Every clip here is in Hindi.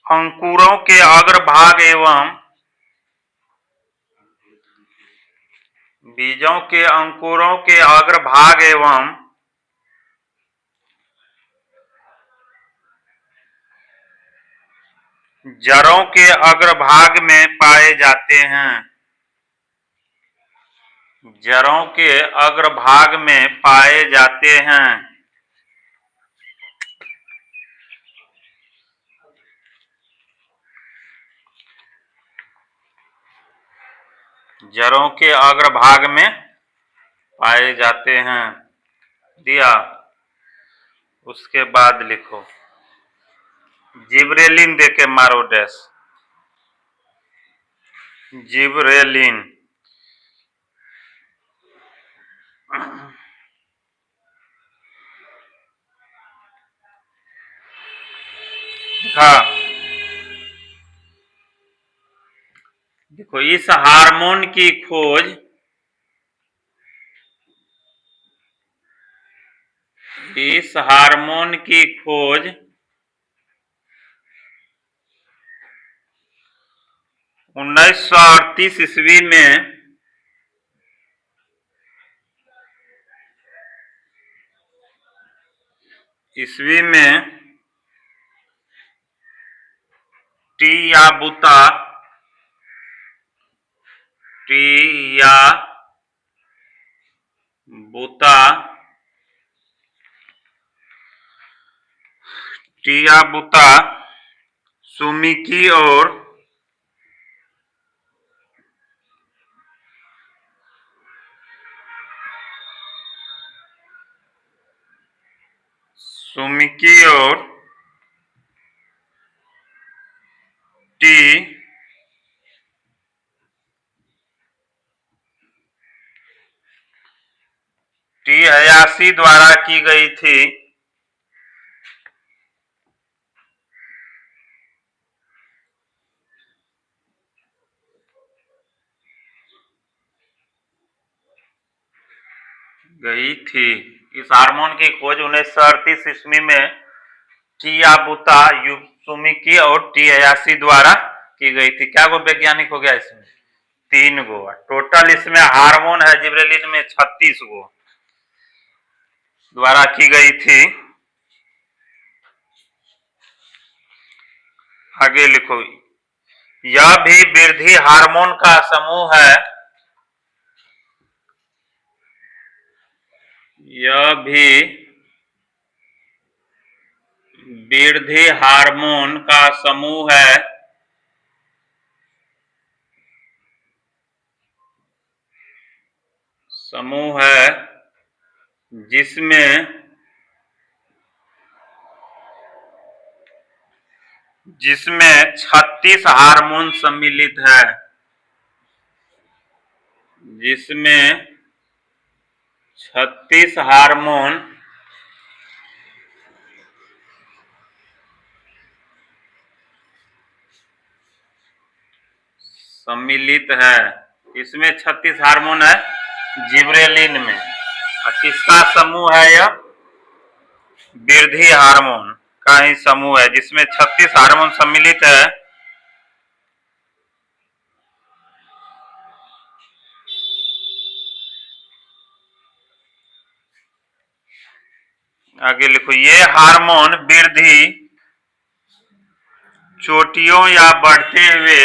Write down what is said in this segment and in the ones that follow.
अंकुरों के अग्रभाग एवं बीजों के अंकुरों के अग्रभाग एवं जड़ों के अग्रभाग में पाए जाते हैं। जड़ों के अग्रभाग में पाए जाते हैं। जड़ों के अग्रभाग में पाए जाते हैं। दिया। उसके बाद लिखो जिब्रेलिन देके मारो डैश। जिब्रेलिन हाँ, देखो इस हार्मोन की खोज इस हार्मोन की खोज 1938 ईस्वी में टियाबुता सुमिकी और टी हयाशी द्वारा की गई थी। इस हार्मोन की खोज 1938 ईस्वी में टियाबुता सुमिकी और टी हयाशी द्वारा की गई थी। क्या गो वैज्ञानिक हो गया इसमें? 3 गो। टोटल इसमें हार्मोन है जिब्रेलिन में 36 गो द्वारा की गई थी। आगे लिखो यह भी वृद्धि हार्मोन का समूह है। यह भी वृद्धि हार्मोन का समूह है। जिसमें 36 हार्मोन सम्मिलित है। जिसमें 36 हार्मोन सम्मिलित है। इसमें 36 हार्मोन है जिब्रेलिन में। और किसका समूह है? यह वृद्धि हार्मोन का ही समूह है जिसमें 36 हार्मोन सम्मिलित है। आगे लिखो ये हार्मोन वृद्धि चोटियों या बढ़ते हुए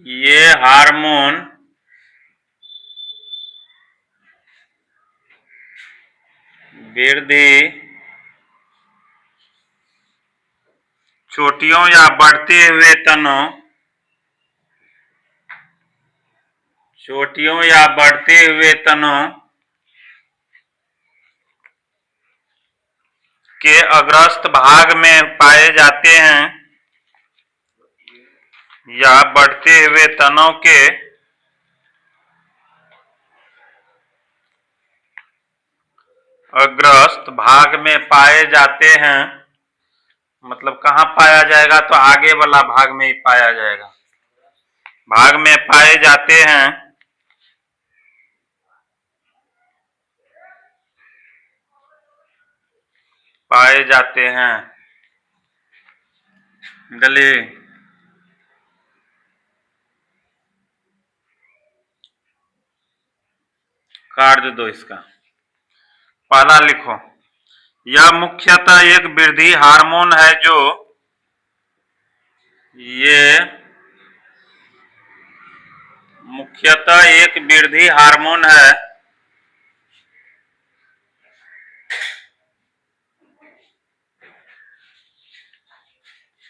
ये हार्मोन वृद्धि चोटियों या बढ़ते हुए तनों के अग्रस्त भाग में पाए जाते हैं या बढ़ते हुए तनों के अग्रस्त भाग में पाए जाते हैं। मतलब कहाँ पाया जाएगा? तो आगे वाला भाग में ही पाया जाएगा। भाग में पाए जाते हैं। गली काट दो इसका। पहला लिखो, यह मुख्यतः एक वृद्धि हार्मोन है जो ये मुख्यतः एक वृद्धि हार्मोन है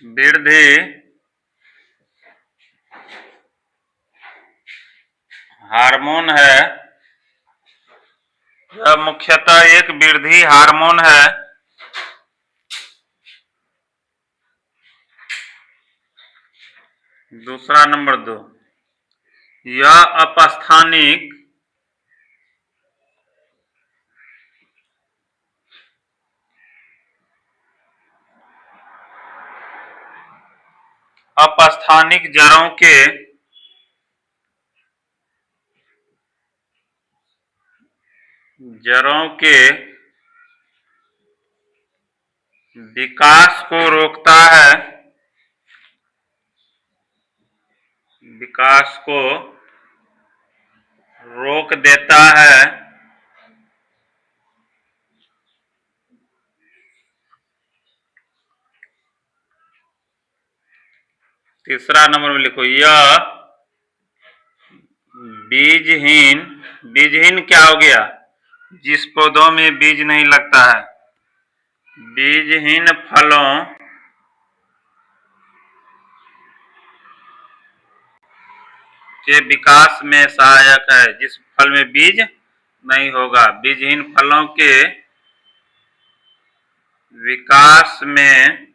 वृद्धि हार्मोन है, यह मुख्यतः एक वृद्धि हार्मोन है दूसरा नंबर 2, यह अपस्थानिक अपस्थानिक जड़ों के विकास को रोकता है, विकास को रोक देता है। तीसरा नंबर में लिखो, यह बीजहीन क्या हो गया? जिस पौधों में बीज नहीं लगता है, बीजहीन फलों के विकास में सहायक है। जिस फल में बीज नहीं होगा, बीजहीन फलों के विकास में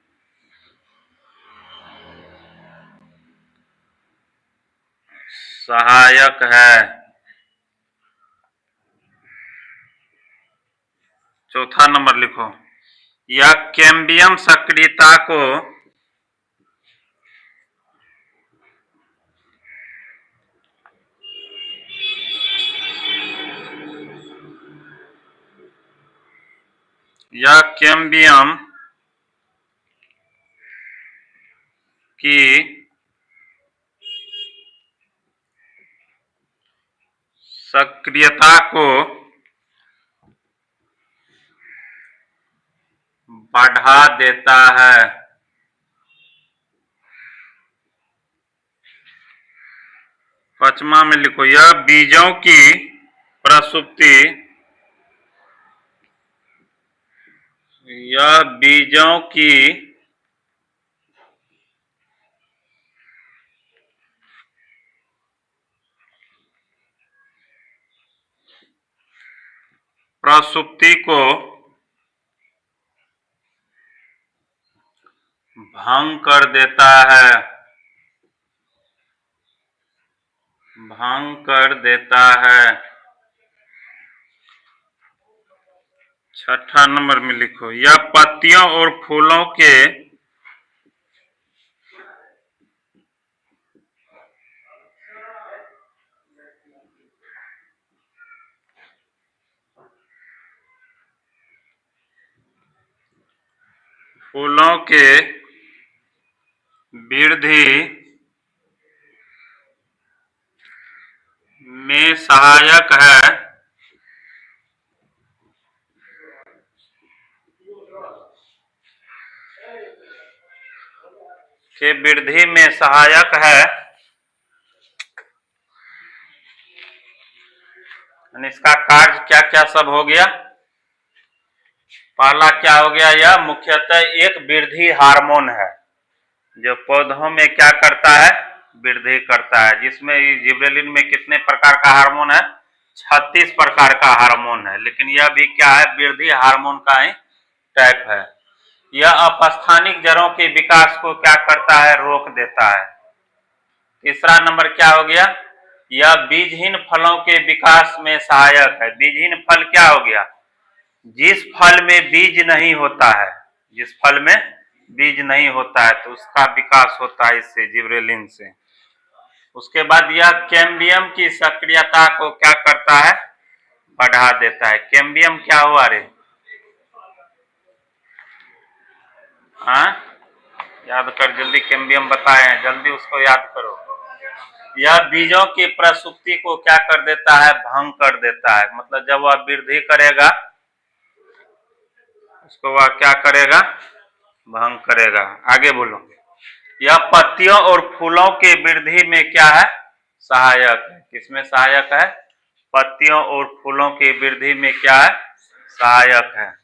सहायक है। चौथा नंबर लिखो, यह कैम्बियम सक्रियता को यह कैम्बियम की सक्रियता को बढ़ा देता है। पांचवा में लिखो, यह बीजों की प्रसुप्ति यह बीजों की प्रसुप्ति को भंग कर देता है, भंग कर देता है। छठा नंबर में लिखो, यह पत्तियों और फूलों के वृद्धि में सहायक है। के वृद्धि में सहायक है। इसका कार्य क्या क्या सब हो गया? पहला क्या हो गया? यह मुख्यतः एक वृद्धि हार्मोन है जो पौधों में क्या करता है? वृद्धि करता है। जिसमें जिबरेलिन में कितने प्रकार का हार्मोन है? 36 प्रकार का हार्मोन है, लेकिन यह भी क्या है? वृद्धि हार्मोन का ही टाइप है। यह अपस्थानिक जड़ों के विकास को क्या करता है? रोक देता है। तीसरा नंबर क्या हो गया? यह बीजहीन फलों के विकास में सहायक है। बीजहीन फल क्या हो गया? जिस फल में बीज नहीं होता है, जिस फल में बीज नहीं होता है तो उसका विकास होता है इससे, जिबरेलिन से। उसके बाद यह कैम्बियम की सक्रियता को क्या करता है? बढ़ा देता है। कैम्बियम क्या हुआ रे? हाँ, याद कर जल्दी, कैम्बियम बताए हैं, जल्दी उसको याद करो। यह बीजों की प्रसुप्ति को क्या कर देता है? भंग कर देता है। मतलब जब वह वृद्धि करेगा उसको वह क्या करेगा? भंग करेगा। आगे बोलो। यह पत्तियों और फूलों की वृद्धि में क्या है? सहायक है। किसमें सहायक है? पत्तियों और फूलों की वृद्धि में क्या है? सहायक है।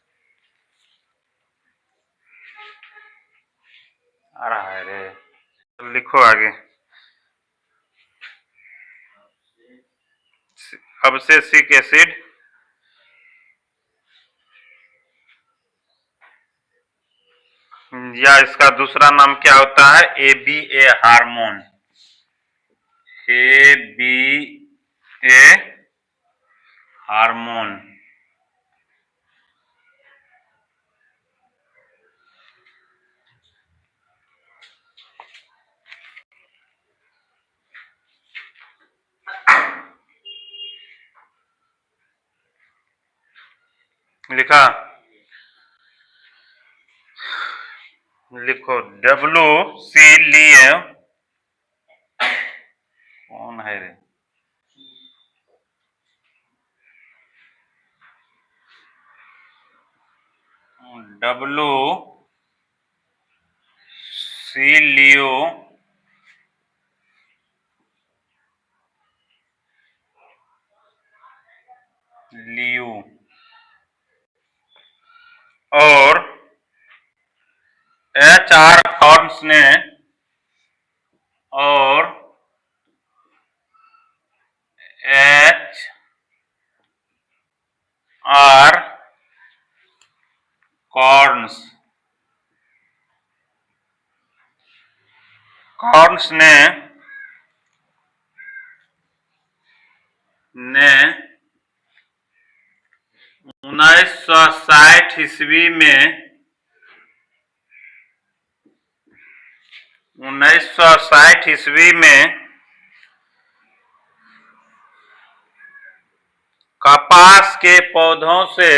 आ रहा है रे, तो लिखो आगे। अब्सिसिक एसिड या इसका दूसरा नाम क्या होता है? ABA hormone. ABA hormone. लिखा? लिखो WC लिए। कौन है रे? WC लियो और HR कॉर्न्स ने और HR कॉर्न्स ने 1960 ईस्वी में 1960 ईस्वी में कपास के पौधों से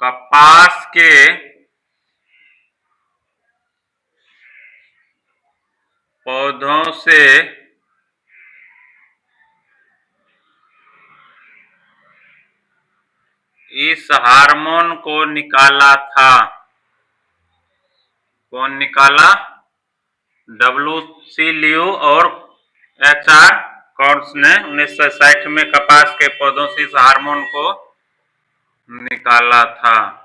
कपास के पौधों से इस हार्मोन को निकाला था। कौन निकाला? WC लियो और HR कॉर्न्स ने 1960 में कपास के पौधों से इस हार्मोन को निकाला था।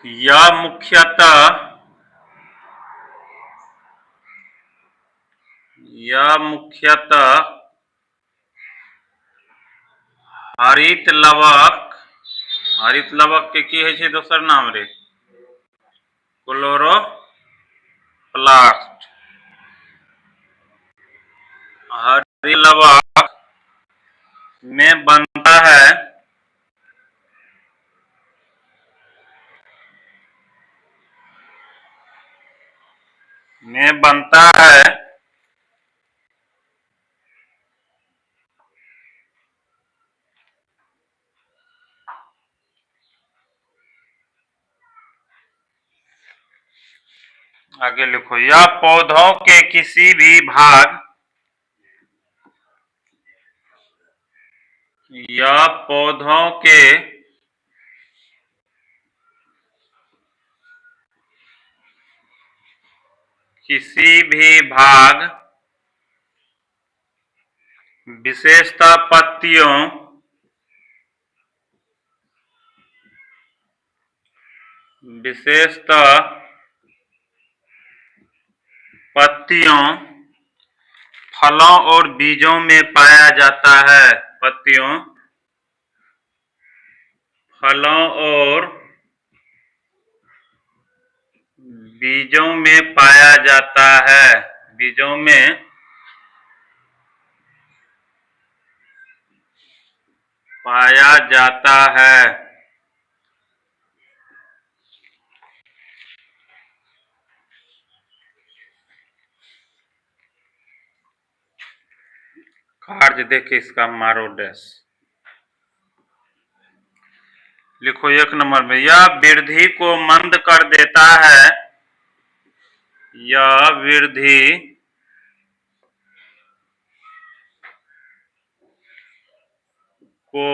यह मुख्यतः हरित लवक के की है छै दोसर नाम रे? क्लोरोप्लास्ट। हरित लवक में बनता है आगे लिखो। यह पौधों के किसी भी भाग किसी भी भाग विशेषतः पत्तियों, फलों और बीजों में पाया जाता है। पत्तियों, फलों और बीजों में पाया जाता है। बीजों में पाया जाता है। कार्य देखिए इसका मारो डैश। लिखो 1 नंबर में, यह वृद्धि को मंद कर देता है। यह वृद्धि को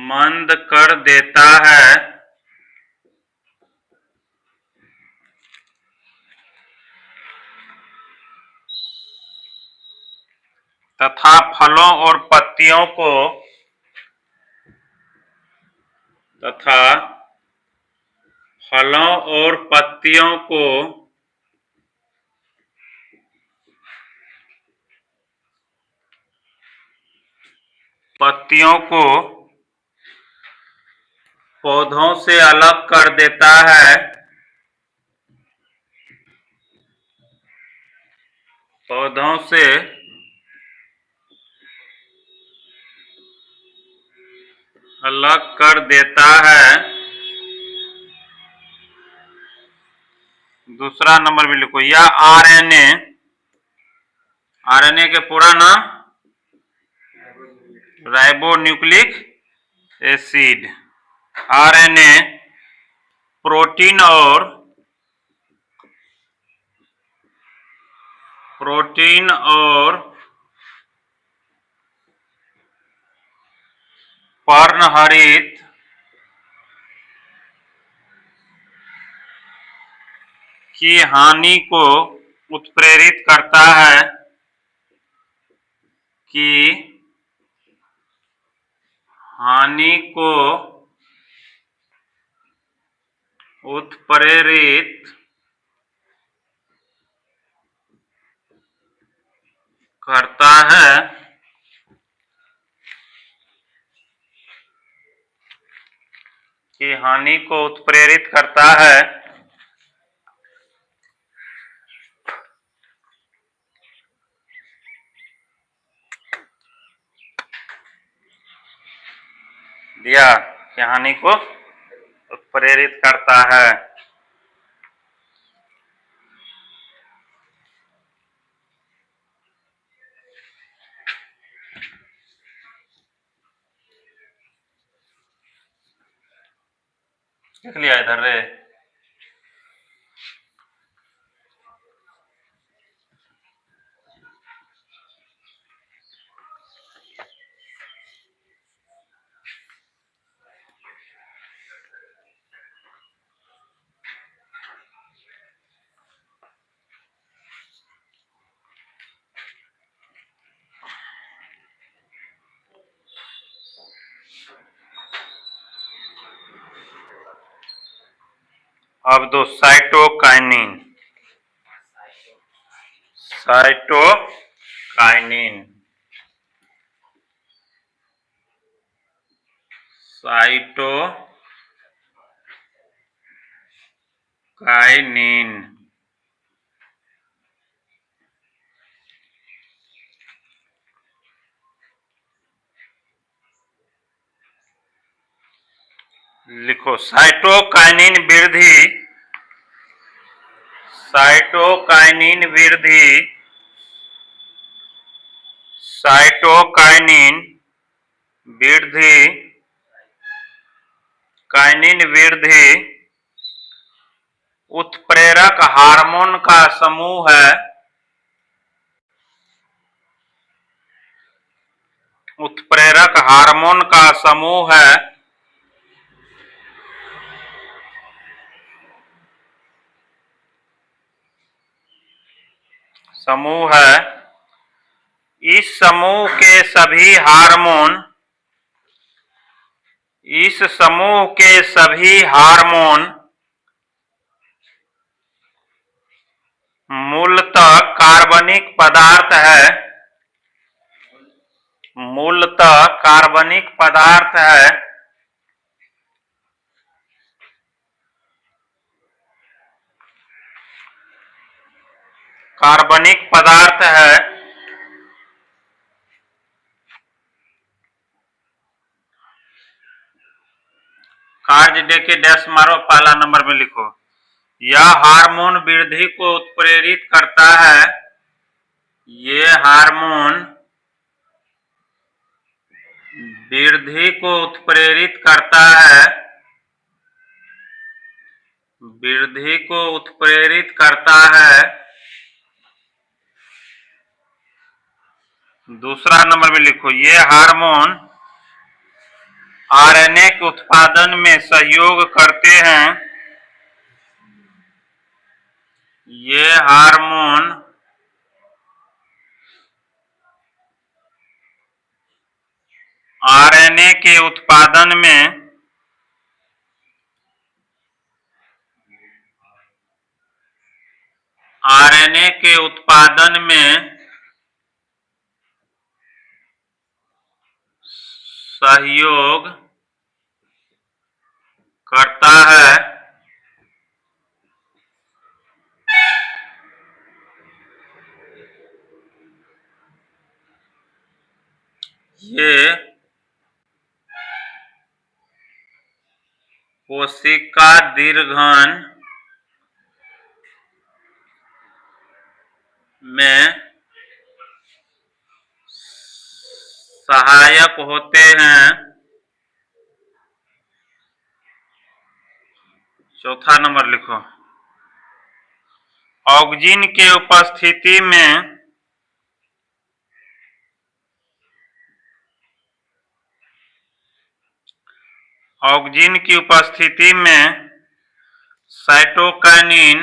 मंद कर देता है तथा फलों और पत्तियों को पौधों से अलग कर देता है। पौधों से अलग कर देता है। दूसरा नंबर भी लिखो, यह आरएनए के पूरा नाम राइबोन्यूक्लिक एसिड। आरएनए प्रोटीन और पर्णहरित की हानि को उत्प्रेरित करता है। हानि को उत्प्रेरित करता है। दिया कि हानि को उत्प्रेरित करता है। लिख लिया इधर रे। अब दो साइटोकाइनिन। लिखो साइटोकाइनिन वृद्धि उत्प्रेरक हार्मोन का समूह है। इस समूह के सभी हार्मोन मूलतः कार्बनिक पदार्थ है। कार्य दे के डैश मारो, पहला नंबर में लिखो, यह हार्मोन वृद्धि को उत्प्रेरित करता है। ये हार्मोन वृद्धि को उत्प्रेरित करता है, वृद्धि को उत्प्रेरित करता है। दूसरा नंबर में लिखो, ये हार्मोन आरएनए के उत्पादन में सहयोग करते हैं। ये हार्मोन आरएनए के उत्पादन में सहयोग करता है। ये कोशिका दीर्घन में सहायक होते हैं। चौथा नंबर लिखो, ऑक्सिन के उपस्थिति में ऑक्सिन की उपस्थिति में साइटोकाइनिन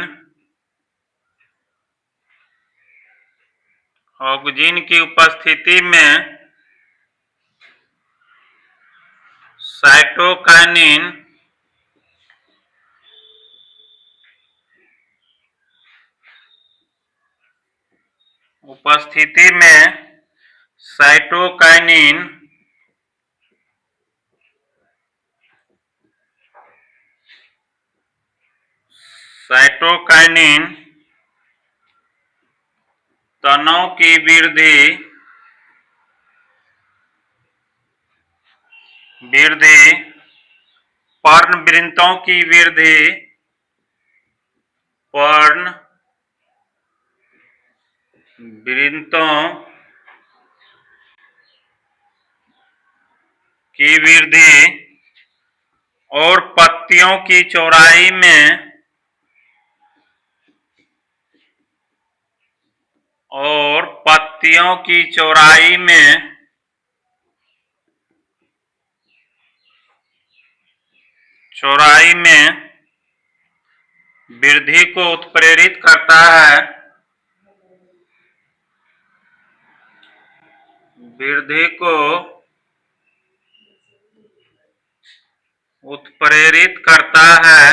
ऑक्सिन की उपस्थिति में साइटोकाइनिन उपस्थिति में साइटोकाइनिन साइटोकाइनिन तनाव की वृद्धि पर्णवृंतों की वृद्धि पर्णवृंतों की वृद्धि और पत्तियों की चौड़ाई में वृद्धि को उत्प्रेरित करता है। वृद्धि को उत्प्रेरित करता है।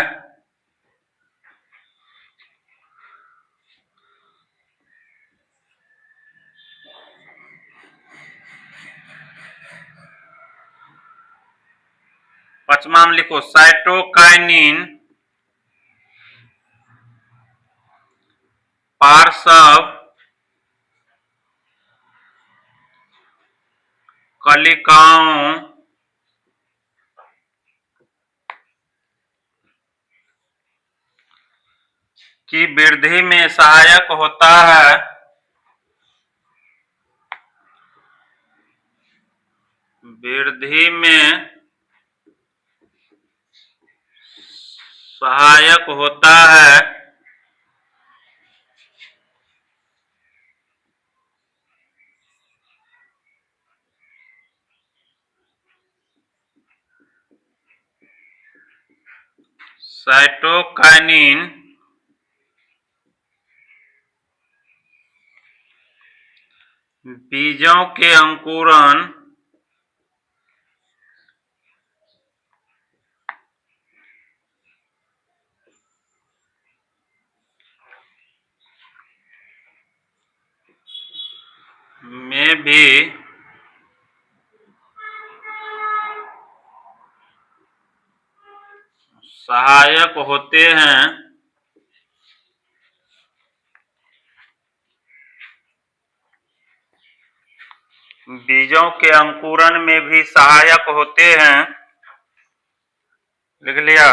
पांचवा में लिखो, साइटोकाइनिन पार्श्व कलिकाओं की वृद्धि में सहायक होता है। वृद्धि में सहायक होता है। साइटोकाइनिन बीजों के अंकुरण में भी सहायक होते हैं। बीजों के अंकुरण में भी सहायक होते हैं। लिख लिया।